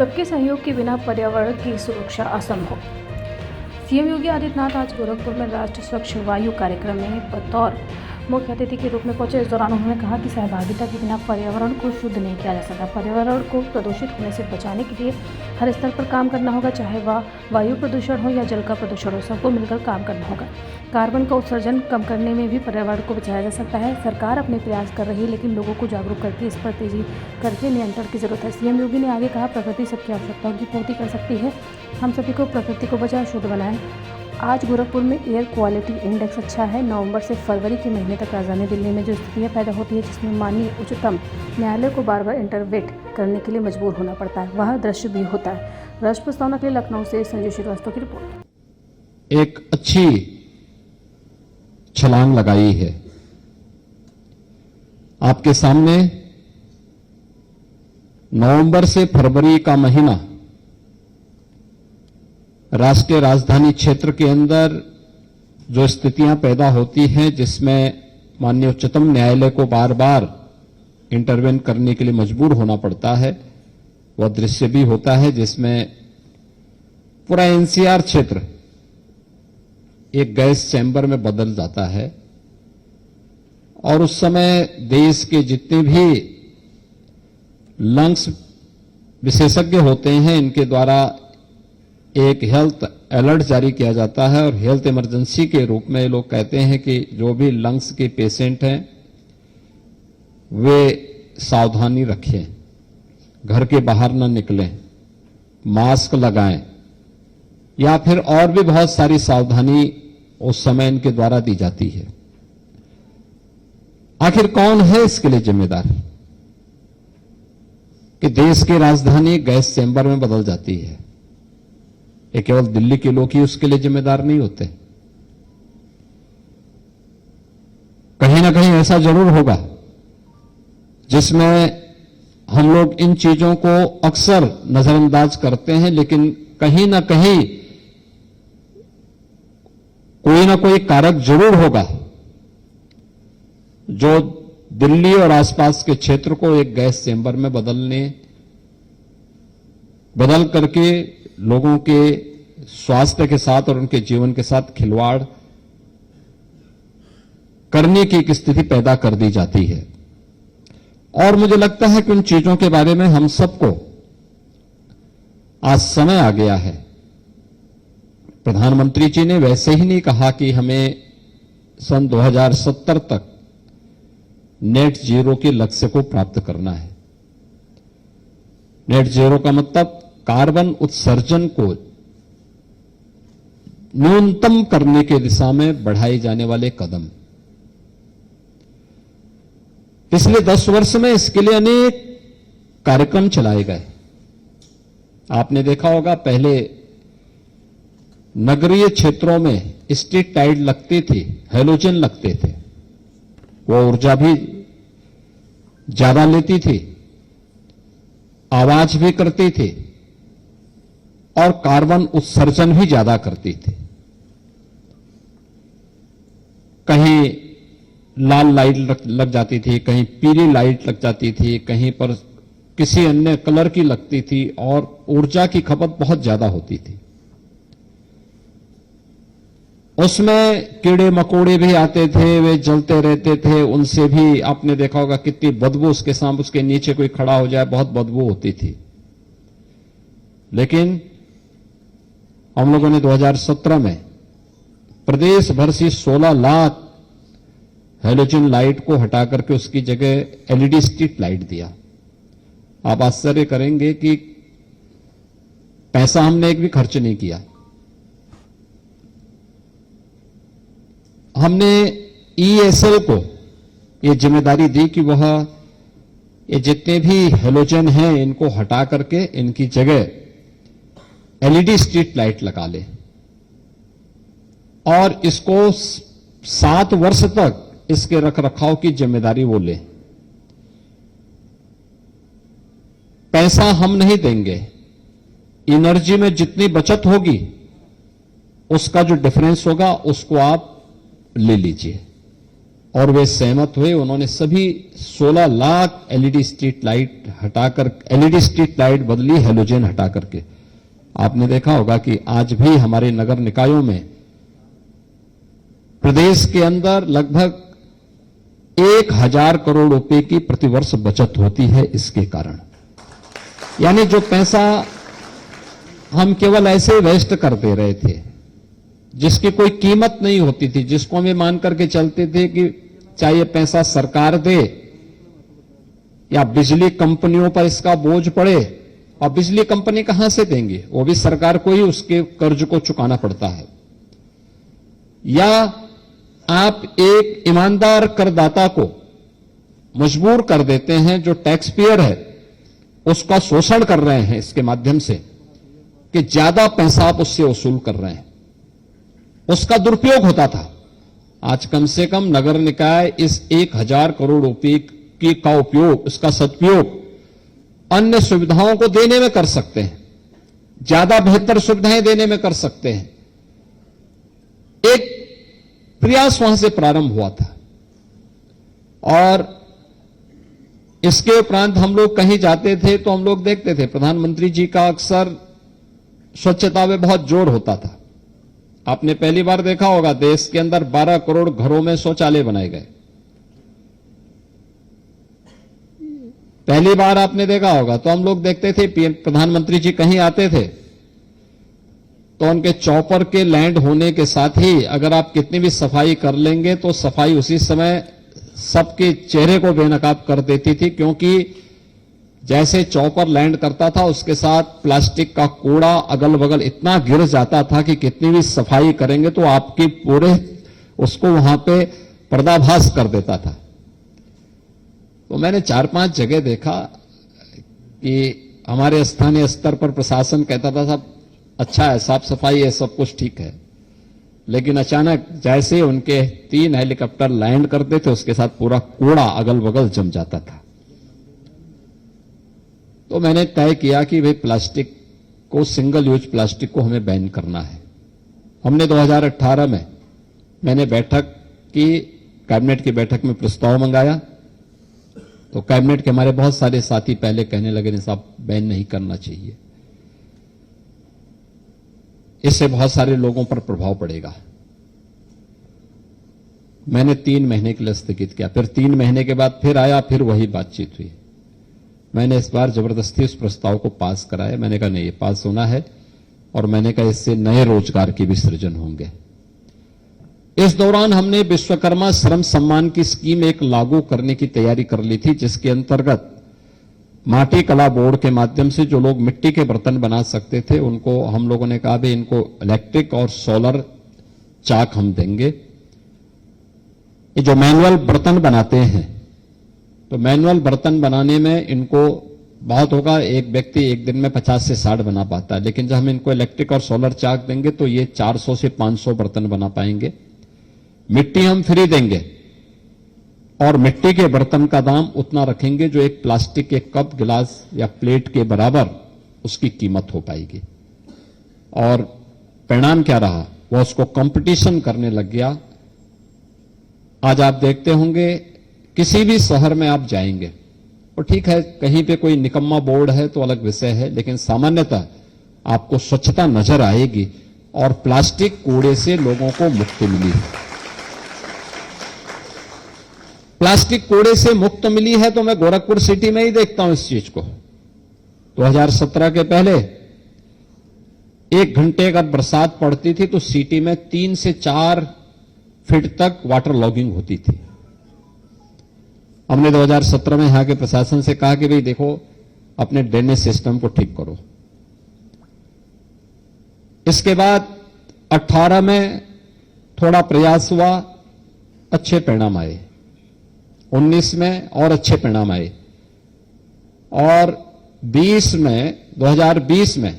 सबके सहयोग के बिना पर्यावरण की सुरक्षा असंभव। सीएम योगी आदित्यनाथ आज गोरखपुर में राष्ट्रीय स्वच्छ वायु कार्यक्रम में बतौर मुख्य अतिथि के रूप में पहुंचे। इस दौरान उन्होंने कहा कि सहभागिता के बिना पर्यावरण को शुद्ध नहीं किया जा सकता। पर्यावरण को प्रदूषित होने से बचाने के लिए हर स्तर पर काम करना होगा, चाहे वह वायु प्रदूषण हो या जल का प्रदूषण हो, सबको मिलकर काम करना होगा। कार्बन का उत्सर्जन कम करने में भी पर्यावरण को बचाया जा सकता है। सरकार अपने प्रयास कर रही है, लेकिन लोगों को जागरूक करके इस पर तेजी करके नियंत्रण की जरूरत है। सीएम योगी ने आगे कहा, प्रकृति सबकी आवश्यकताओं की पूर्ति कर सकती है। हम सभी को प्रकृति को बचाएं, शुद्ध बनाएं। आज गोरखपुर में एयर क्वालिटी इंडेक्स अच्छा है। नवंबर से फरवरी के महीने तक राजधानी दिल्ली में जो स्थितियां पैदा होती है, जिसमें माननीय उच्चतम न्यायालय को बार बार इंटरवेट करने के लिए मजबूर होना पड़ता है, वह दृश्य भी होता है। राष्ट्र प्रस्तावना के लिए लखनऊ से संजय श्रीवास्तव की रिपोर्ट। एक अच्छी छलांग लगाई है। आपके सामने नवंबर से फरवरी का महीना राष्ट्रीय राजधानी क्षेत्र के अंदर जो स्थितियां पैदा होती हैं, जिसमें माननीय उच्चतम न्यायालय को बार बार इंटरवेन करने के लिए मजबूर होना पड़ता है, वह दृश्य भी होता है, जिसमें पूरा एनसीआर क्षेत्र एक गैस चैम्बर में बदल जाता है। और उस समय देश के जितने भी लंग्स विशेषज्ञ होते हैं, इनके द्वारा एक हेल्थ अलर्ट जारी किया जाता है और हेल्थ इमरजेंसी के रूप में लोग कहते हैं कि जो भी लंग्स के पेशेंट हैं वे सावधानी रखें, घर के बाहर न निकलें, मास्क लगाएं, या फिर और भी बहुत सारी सावधानी उस समय इनके द्वारा दी जाती है। आखिर कौन है इसके लिए जिम्मेदार कि देश की राजधानी गैस चैम्बर में बदल जाती है? ये केवल दिल्ली के लोग ही उसके लिए जिम्मेदार नहीं होते। कहीं ना कहीं ऐसा जरूर होगा जिसमें हम लोग इन चीजों को अक्सर नजरअंदाज करते हैं, लेकिन कहीं ना कहीं कोई ना कोई कारक जरूर होगा जो दिल्ली और आसपास के क्षेत्र को एक गैस चैम्बर में बदल करके लोगों के स्वास्थ्य के साथ और उनके जीवन के साथ खिलवाड़ करने की एक स्थिति पैदा कर दी जाती है। और मुझे लगता है कि उन चीजों के बारे में हम सबको आज समय आ गया है। प्रधानमंत्री जी ने वैसे ही नहीं कहा कि हमें सन 2070 तक नेट जीरो के लक्ष्य को प्राप्त करना है। नेट जीरो का मतलब कार्बन उत्सर्जन को न्यूनतम करने की दिशा में बढ़ाए जाने वाले कदम। पिछले 10 वर्ष में इसके लिए अनेक कार्यक्रम चलाए गए। आपने देखा होगा, पहले नगरीय क्षेत्रों में स्ट्रीट लाइट लगती थी, हैलोजन लगते थे, वो ऊर्जा भी ज्यादा लेती थी, आवाज भी करती थी और कार्बन उत्सर्जन भी ज्यादा करती थी। कहीं लाल लाइट लग जाती थी, कहीं पीली लाइट लग जाती थी, कहीं पर किसी अन्य कलर की लगती थी और ऊर्जा की खपत बहुत ज्यादा होती थी। उसमें कीड़े मकोड़े भी आते थे, वे जलते रहते थे, उनसे भी आपने देखा होगा कितनी बदबू, उसके सामने उसके नीचे कोई खड़ा हो जाए बहुत बदबू होती थी। लेकिन हम लोगों ने 2017 में प्रदेश भर से 16 लाख हैलोजन लाइट को हटा करके उसकी जगह एलईडी स्ट्रीट लाइट दिया। आप आश्चर्य करेंगे कि पैसा हमने एक भी खर्च नहीं किया। हमने ईएसएल को ये जिम्मेदारी दी कि वह ये जितने भी हैलोजन हैं इनको हटा करके इनकी जगह एलईडी स्ट्रीट लाइट लगा ले और इसको 7 वर्ष तक इसके रखरखाव की जिम्मेदारी वो ले। पैसा हम नहीं देंगे, एनर्जी में जितनी बचत होगी उसका जो डिफरेंस होगा उसको आप ले लीजिए। और वे सहमत हुए। उन्होंने सभी 16 लाख एलईडी स्ट्रीट लाइट हटाकर एलईडी स्ट्रीट लाइट बदली हेलोजन हटा करके। आपने देखा होगा कि आज भी हमारे नगर निकायों में प्रदेश के अंदर लगभग 1000 करोड़ रुपए की प्रतिवर्ष बचत होती है इसके कारण। यानी जो पैसा हम केवल ऐसे वेस्ट कर दे रहे थे, जिसकी कोई कीमत नहीं होती थी, जिसको हम ये मान करके चलते थे कि चाहे पैसा सरकार दे या बिजली कंपनियों पर इसका बोझ पड़े, और बिजली कंपनी कहां से देंगे, वो भी सरकार को ही उसके कर्ज को चुकाना पड़ता है। या आप एक ईमानदार करदाता को मजबूर कर देते हैं, जो टैक्स पेयर है उसका शोषण कर रहे हैं इसके माध्यम से, कि ज्यादा पैसा आप उससे वसूल कर रहे हैं, उसका दुरुपयोग होता था। आज कम से कम नगर निकाय इस 1000 करोड़ रुपए की का उपयोग, इसका सदुपयोग अन्य सुविधाओं को देने में कर सकते हैं, ज्यादा बेहतर सुविधाएं देने में कर सकते हैं। एक प्रयास वहां से प्रारंभ हुआ था। और इसके उपरांत हम लोग कहीं जाते थे तो हम लोग देखते थे प्रधानमंत्री जी का अक्सर स्वच्छता में बहुत जोर होता था। आपने पहली बार देखा होगा देश के अंदर 12 करोड़ घरों में शौचालय बनाए गए। पहली बार आपने देखा होगा तो हम लोग देखते थे प्रधानमंत्री जी कहीं आते थे तो उनके चौपर के लैंड होने के साथ ही अगर आप कितनी भी सफाई कर लेंगे तो सफाई उसी समय सबके चेहरे को बेनकाब कर देती थी, क्योंकि जैसे चौपर लैंड करता था उसके साथ प्लास्टिक का कूड़ा अगल बगल इतना गिर जाता था कि कितनी भी सफाई करेंगे तो आपकी पूरे उसको वहां पे पर्दाभास कर देता था। तो मैंने 4-5 जगह देखा कि हमारे स्थानीय स्तर पर प्रशासन कहता था सब अच्छा है, साफ सफाई है, सब कुछ ठीक है, लेकिन अचानक जैसे उनके 3 हेलीकॉप्टर लैंड करते थे उसके साथ पूरा कूड़ा अगल बगल जम जाता था। तो मैंने तय किया कि भाई प्लास्टिक को, सिंगल यूज प्लास्टिक को हमें बैन करना है। हमने 2018 में मैंने बैठक की, कैबिनेट की बैठक में प्रस्ताव मंगाया, तो कैबिनेट के हमारे बहुत सारे साथी पहले कहने लगे नहीं साहब बैन नहीं करना चाहिए, इससे बहुत सारे लोगों पर प्रभाव पड़ेगा। मैंने 3 महीने के लिए स्थगित किया, फिर 3 महीने के बाद फिर आया, फिर वही बातचीत हुई। मैंने इस बार जबरदस्ती उस प्रस्ताव को पास कराया। मैंने कहा नहीं, ये पास होना है, और मैंने कहा इससे नए रोजगार के भी सृजन होंगे। इस दौरान हमने विश्वकर्मा श्रम सम्मान की स्कीम एक लागू करने की तैयारी कर ली थी, जिसके अंतर्गत माटी कला बोर्ड के माध्यम से जो लोग मिट्टी के बर्तन बना सकते थे उनको हम लोगों ने कहा भी इनको इलेक्ट्रिक और सोलर चाक हम देंगे। ये जो मैनुअल बर्तन बनाते हैं, तो मैनुअल बर्तन बनाने में इनको बहुत होगा, एक व्यक्ति एक दिन में 50 से 60 बना पाता है, लेकिन जब हम इनको इलेक्ट्रिक और सोलर चाक देंगे तो ये 400 से 500 बर्तन बना पाएंगे। मिट्टी हम फ्री देंगे और मिट्टी के बर्तन का दाम उतना रखेंगे जो एक प्लास्टिक के कप, गिलास या प्लेट के बराबर उसकी कीमत हो पाएगी। और परिणाम क्या रहा, वह उसको कंपटीशन करने लग गया। आज आप देखते होंगे किसी भी शहर में आप जाएंगे, और ठीक है कहीं पे कोई निकम्मा बोर्ड है तो अलग विषय है, लेकिन सामान्यतः आपको स्वच्छता नजर आएगी और प्लास्टिक कूड़े से लोगों को मुक्ति मिली है। प्लास्टिक कूड़े से मुक्त मिली है तो मैं गोरखपुर सिटी में ही देखता हूं इस चीज को। 2017 के पहले 1 घंटे अगर बरसात पड़ती थी तो सिटी में 3 से 4 फीट तक वाटर लॉगिंग होती थी। हमने 2017 में यहां के प्रशासन से कहा कि भाई देखो अपने ड्रेनेज सिस्टम को ठीक करो। इसके बाद 18 में थोड़ा प्रयास हुआ, अच्छे परिणाम आए। 19 में और अच्छे परिणाम आए, और 2020 में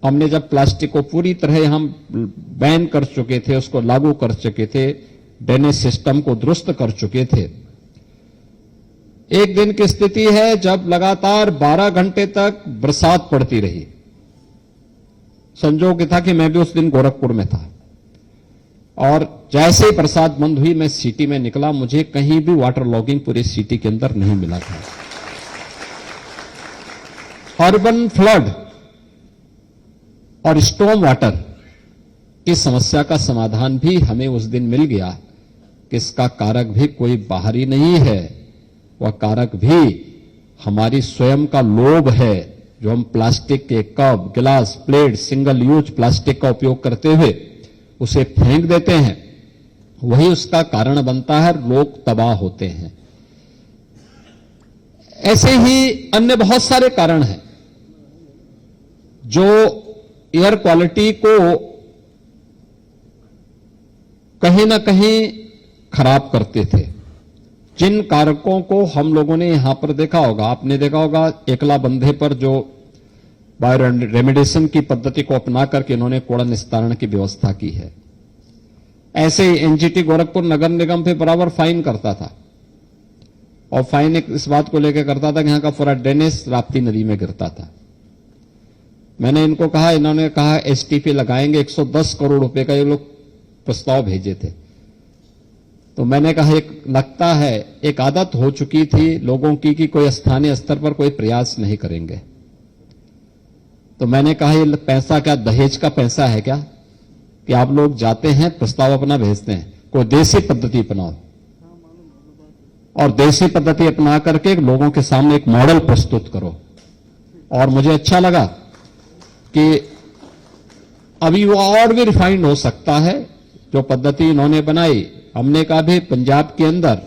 हमने जब प्लास्टिक को पूरी तरह हम बैन कर चुके थे, उसको लागू कर चुके थे, ड्रेनेज सिस्टम को दुरुस्त कर चुके थे। एक दिन की स्थिति है जब लगातार 12 घंटे तक बरसात पड़ती रही। संजोग था कि मैं भी उस दिन गोरखपुर में था, और जैसे ही बरसात बंद हुई मैं सिटी में निकला, मुझे कहीं भी वाटर लॉगिंग पूरी सिटी के अंदर नहीं मिला था। अर्बन फ्लड और स्टॉर्म वाटर की समस्या का समाधान भी हमें उस दिन मिल गया कि इसका कारक भी कोई बाहरी नहीं है, वह कारक भी हमारी स्वयं का लोभ है, जो हम प्लास्टिक के कप, गिलास, प्लेट, सिंगल यूज प्लास्टिक का उपयोग करते हुए उसे फेंक देते हैं, वही उसका कारण बनता है, लोग तबाह होते हैं। ऐसे ही अन्य बहुत सारे कारण हैं जो एयर क्वालिटी को कहीं ना कहीं खराब करते थे। जिन कारकों को हम लोगों ने यहां पर देखा होगा, आपने देखा होगा एकला बंधे पर जो बायो रेमिडिएशन की पद्धति को अपना करके इन्होंने कूड़ा निस्तारण की व्यवस्था की है। ऐसे ही एनजीटी गोरखपुर नगर निगम पे बराबर फाइन करता था, और फाइन इस बात को लेकर करता था कि यहां का पूरा ड्रेनेज राप्ती नदी में गिरता था। मैंने इनको कहा, इन्होंने कहा एसटीपी लगाएंगे, 110 करोड़ रुपए का ये लोग प्रस्ताव भेजे थे। तो मैंने कहा एक लगता है एक आदत हो चुकी थी लोगों की कि कोई स्थानीय स्तर पर कोई प्रयास नहीं करेंगे। तो मैंने कहा ये पैसा क्या दहेज का पैसा है क्या कि आप लोग जाते हैं प्रस्ताव अपना भेजते हैं? कोई देसी पद्धति अपनाओ, और देसी पद्धति अपना करके लोगों के सामने एक मॉडल प्रस्तुत करो। और मुझे अच्छा लगा कि अभी वो और भी रिफाइंड हो सकता है जो पद्धति इन्होंने बनाई। हमने कहा भी पंजाब के अंदर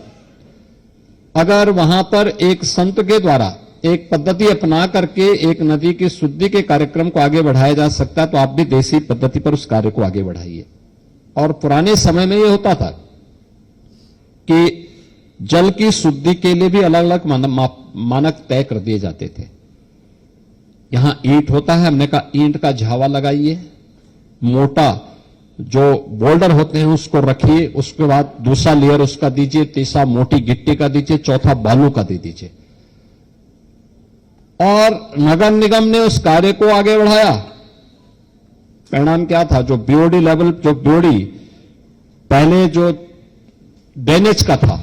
अगर वहां पर एक संत के द्वारा एक पद्धति अपना करके एक नदी की शुद्धि के कार्यक्रम को आगे बढ़ाया जा सकता है, तो आप भी देसी पद्धति पर उस कार्य को आगे बढ़ाइए। और पुराने समय में यह होता था कि जल की शुद्धि के लिए भी अलग अलग मानक तय कर दिए जाते थे। यहां ईंट होता है, हमने कहा ईंट का झावा लगाइए, मोटा जो बोल्डर होते हैं उसको रखिए, उसके बाद दूसरा लेयर उसका दीजिए, तीसरा मोटी गिट्टी का दीजिए, चौथा बालू का दे दीजिए। और नगर निगम ने उस कार्य को आगे बढ़ाया। परिणाम क्या था? जो बीओडी लेवल, जो बीओडी पहले जो ड्रेनेज का था,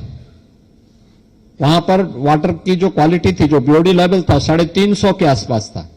वहां पर वाटर की जो क्वालिटी थी, जो बीओडी लेवल था 350 के आसपास था,